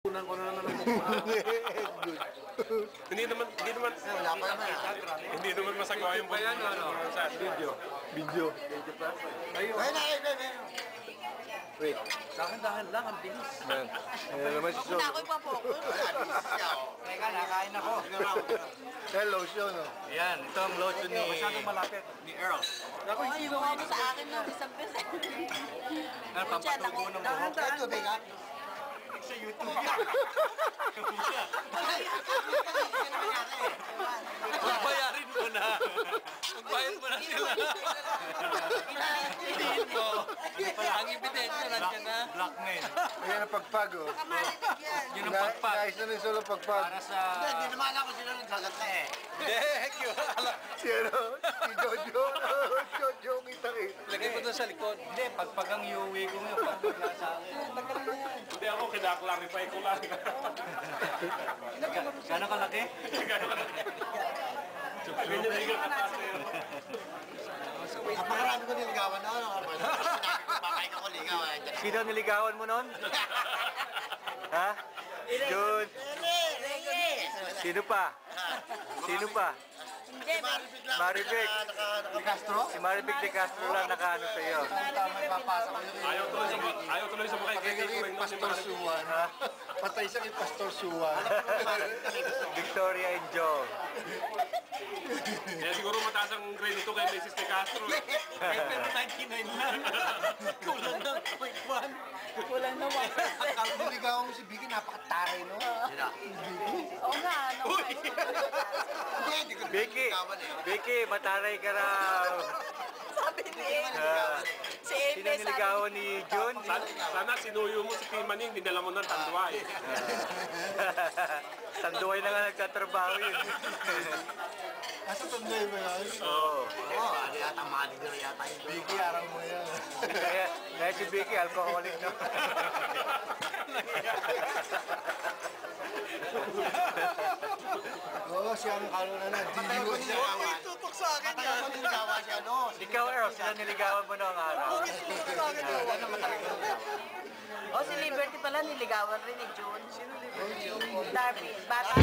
Kunan ko na naman ang Hindi naman masagawa yung video. Video. Ayun. Wait. Dahan-dahan lang, ang bilis. Ayan naman si Sean. Ako ipapokus. Teka, nakain ako. Kaya lotion, no? Ayan, ito ang lotion ni... Masyadong malapit. Ni Earl. Ako, inuha mo sa akin ng isang peso. Pampatubo ng buhok. Ito, teka. Sa YouTube yan. Magbayarin mo na. Magbayad mo na sila. Hindi mo. Ang ebidensya nandiyan na. Blackmail. Ayan ang pagpag, oh. Yun ang pagpag. Nais na rin solo pagpag. Para sa... Hindi naman ako sila nagsagat na eh. Si ano? Si Jojo. Jojo, kita-kita. Lagay ko doon sa likod. Hindi, pagpag ang iuwi ko yung pagpag sa akin. Hindi ako, kinaklarify ko lang. Gano'ng kalaki? Napakarami ko niligawan na. Sinabi ko, papayag ako ligaw. Sino niligawan mo nun? Ha? Jun. Sino pa? Sino pa? Maribek. Di Castro? Si Maribek de Castro lang nakaano sa iyo. Ayaw tuloy sa mukha kay Kiko. Pastor Suwan. Patay siya kay Pastor Suwan. Victoria and Joe. Kaya siguro mataas ang grade nito kay Mrs. de Castro. Pero 99 lang. Kulang ng 0.1. Kulang na 1%. Akala niligawan mo si Vicky, napakataray, no? Oo nga, ano. Hindi ko Vicky, niligawan eh. Vicky, mataray ka raw. Sabi ni si Sino niligawan ni Jun? Sana sinuyo mo si Timaning, dinala mo ng Tanduay. Tanduay na nga nagtatrabaho yun. Asa tunay mo yan? Oo. Oo, ano yata, manager yata yung Vicky, arang mo yan. Kaya si Vicky, alcoholic na. Oo, siya ang kaluna na. Diyo siya. tutok sa akin Patay ako niligawan siya, no? Ikaw, Earl, sila niligawan mo noong araw. O, si Liberty pala, niligawan rin ni June. Sino Liberty? Darby. Bata.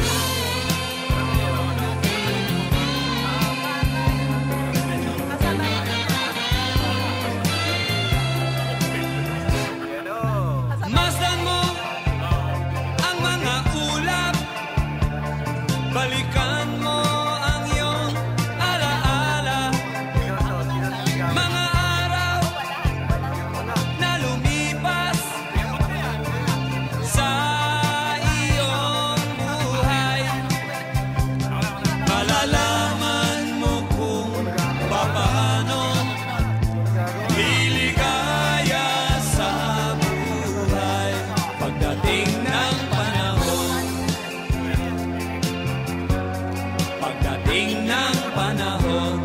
Masdan mo ang mga ulap, balikan mo ang iyong alaala, mga araw na lumipas sa iyong buhay. Malalaman mo kung paano liligaya sa buhay pagdating ng panahon. Pagdating ng panahon,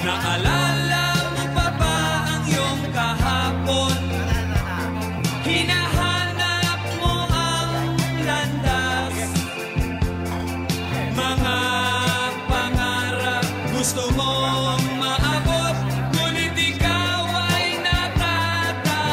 naalala mo pa ba ang iyong kahapon? Hinahanap mo ang landas, mga pangarap gusto mong maabot, ngunit ikaw ay natatakot.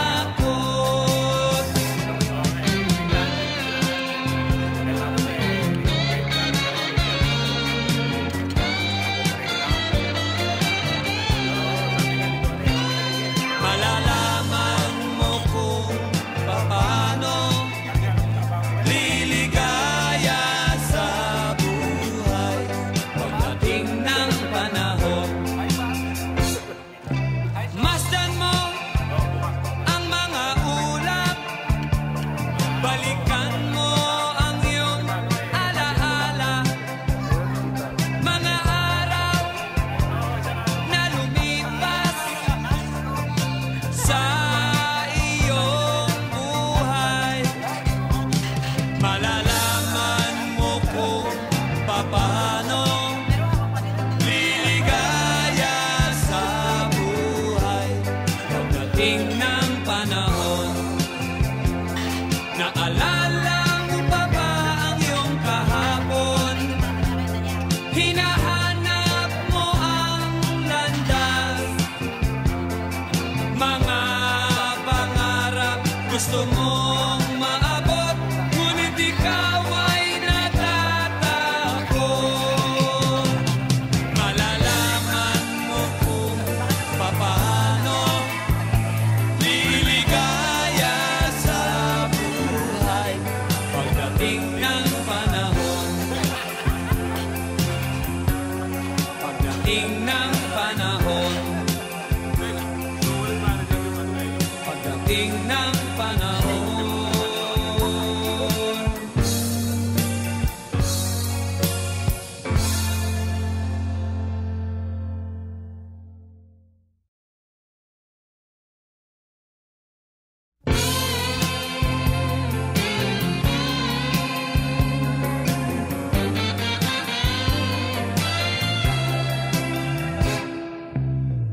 Malalaman mo kung paano liligaya sa buhay pagdating ng panahon. Masdan mo ang mga ulap, balikan mo ang iyong alaala, mga araw na lumipas sa iyong buhay. Malalaman mo kung paano liligaya sa buhay pagdating ng panahon. Naalala mo pa ba ang iyong kahapon? Hinahanap mo ang landas, mga pangarap gusto mong maabot, pagdating ng panahon.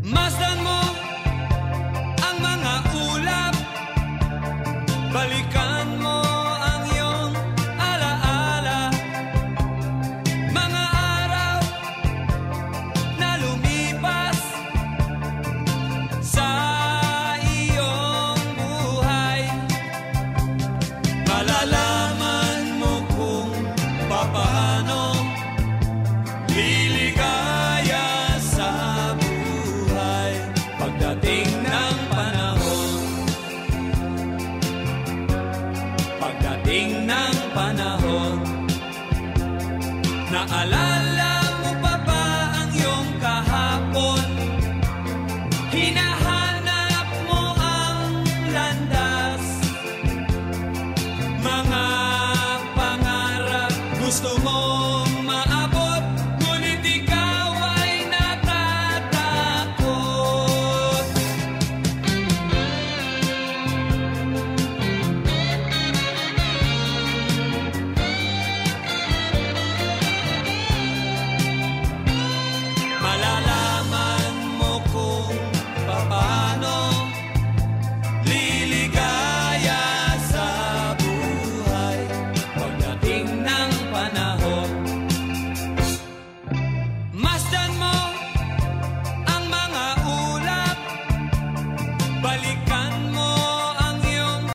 Masdan mo ang mga ulap, balikan mo ang iyong alaala, mga araw na lumipas sa iyong buhay. Malalaman mo kung papaano liligaya sa buhay pagdating ng panahon. Pagdating ng panahon, naalala